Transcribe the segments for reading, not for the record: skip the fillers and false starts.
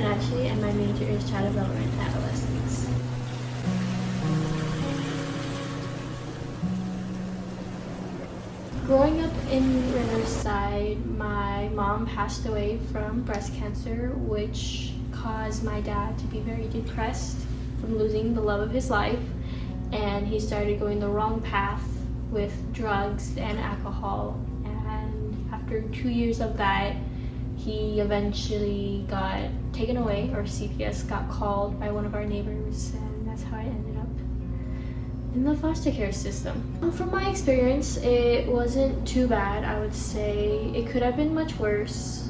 Catenacci, and my major is child development and adolescence. Growing up in Riverside, my mom passed away from breast cancer, which caused my dad to be very depressed from losing the love of his life, and he started going the wrong path with drugs and alcohol. And after 2 years of that, he eventually got taken away, or CPS got called by one of our neighbors, and that's how I ended up in the foster care system. From my experience, it wasn't too bad. I would say it could have been much worse.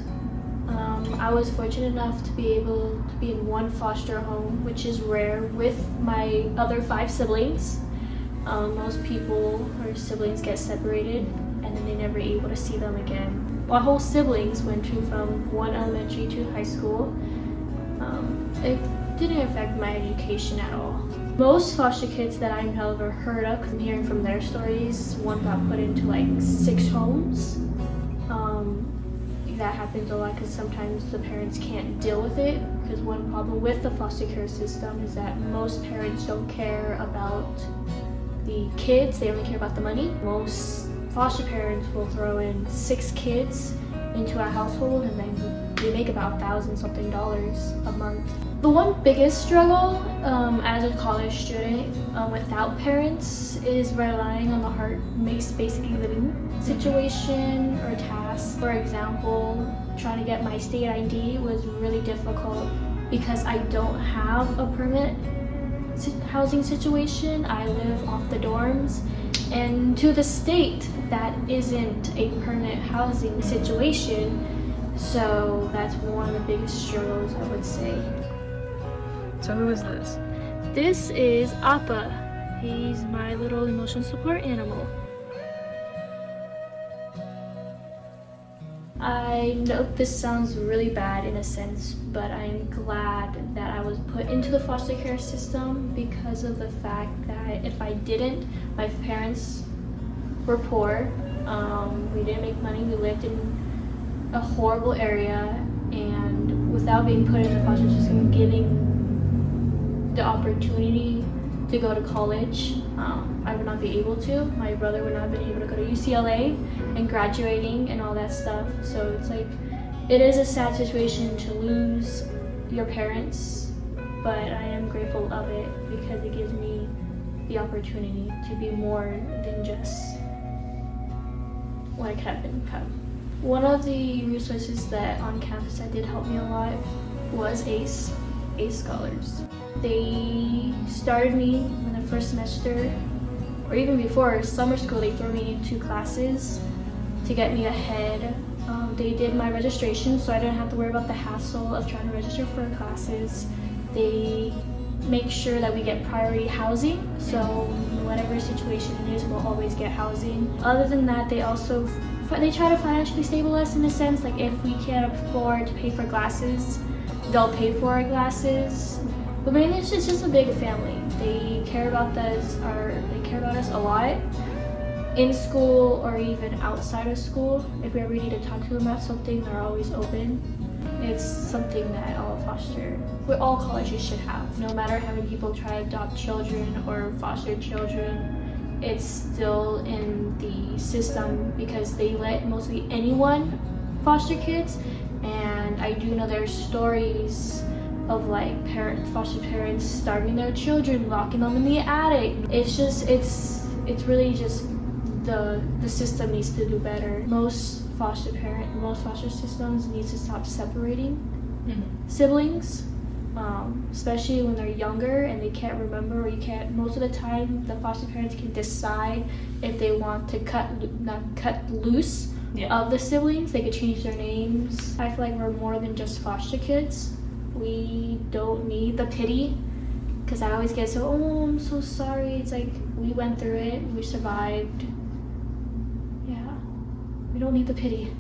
I was fortunate enough to be able to be in one foster home, which is rare, with my other 5 siblings. Most people or siblings get separated and then they're never able to see them again. My whole siblings went to from one elementary to high school. It didn't affect my education at all. Most foster kids that I've ever heard of, because I'm hearing from their stories, one got put into like 6 homes. That happens a lot because sometimes the parents can't deal with it, because one problem with the foster care system is that most parents don't care about the kids, they only care about the money. Most foster parents will throw in 6 kids into a household and then they make about $1,000-something a month. The one biggest struggle as a college student without parents is relying on the heart-based basically living situation or tasks. For example, trying to get my state ID was really difficult because I don't have a permanent housing situation. I live off the dorms, and to the state that isn't a permanent housing situation, so that's one of the biggest struggles, I would say. So who is this? This is Appa. He's my little emotional support animal. I know this sounds really bad in a sense, but I'm glad that I was put into the foster care system because of the fact that if I didn't, my parents were poor. We didn't make money. We lived in a horrible area, and without being put in the foster system, getting the opportunity to go to college, I would not be able to. My brother would not have been able to go to UCLA and graduating and all that stuff. So it's like, it is a sad situation to lose your parents, but I am grateful of it because it gives me the opportunity to be more than just what I could have become. One of the resources that on campus that did help me a lot was ACE Scholars. They started me in the first semester, or even before summer school, they threw me into classes to get me ahead. They did my registration, so I didn't have to worry about the hassle of trying to register for classes. They make sure that we get priority housing, so whatever situation it is, we'll always get housing. Other than that, they try to financially stabilize us in a sense, like if we can't afford to pay for glasses, they'll pay for our glasses. But mainly it's just a big family. They care about us a lot in school or even outside of school. If we ever need to talk to them about something, they're always open. It's something that all colleges should have. No matter how many people try to adopt children or foster children, it's still in the system because they let mostly anyone foster kids. And I do know there's stories of like foster parents starving their children, locking them in the attic. It's really just the system needs to do better. Most foster systems need to stop separating siblings, especially when they're younger and they can't remember, or most of the time the foster parents can decide if they want to cut loose of the siblings. They could change their names. I feel like we're more than just foster kids. We don't need the pity, because I always get I'm so sorry. It's like, we went through it, we survived. Yeah, we don't need the pity.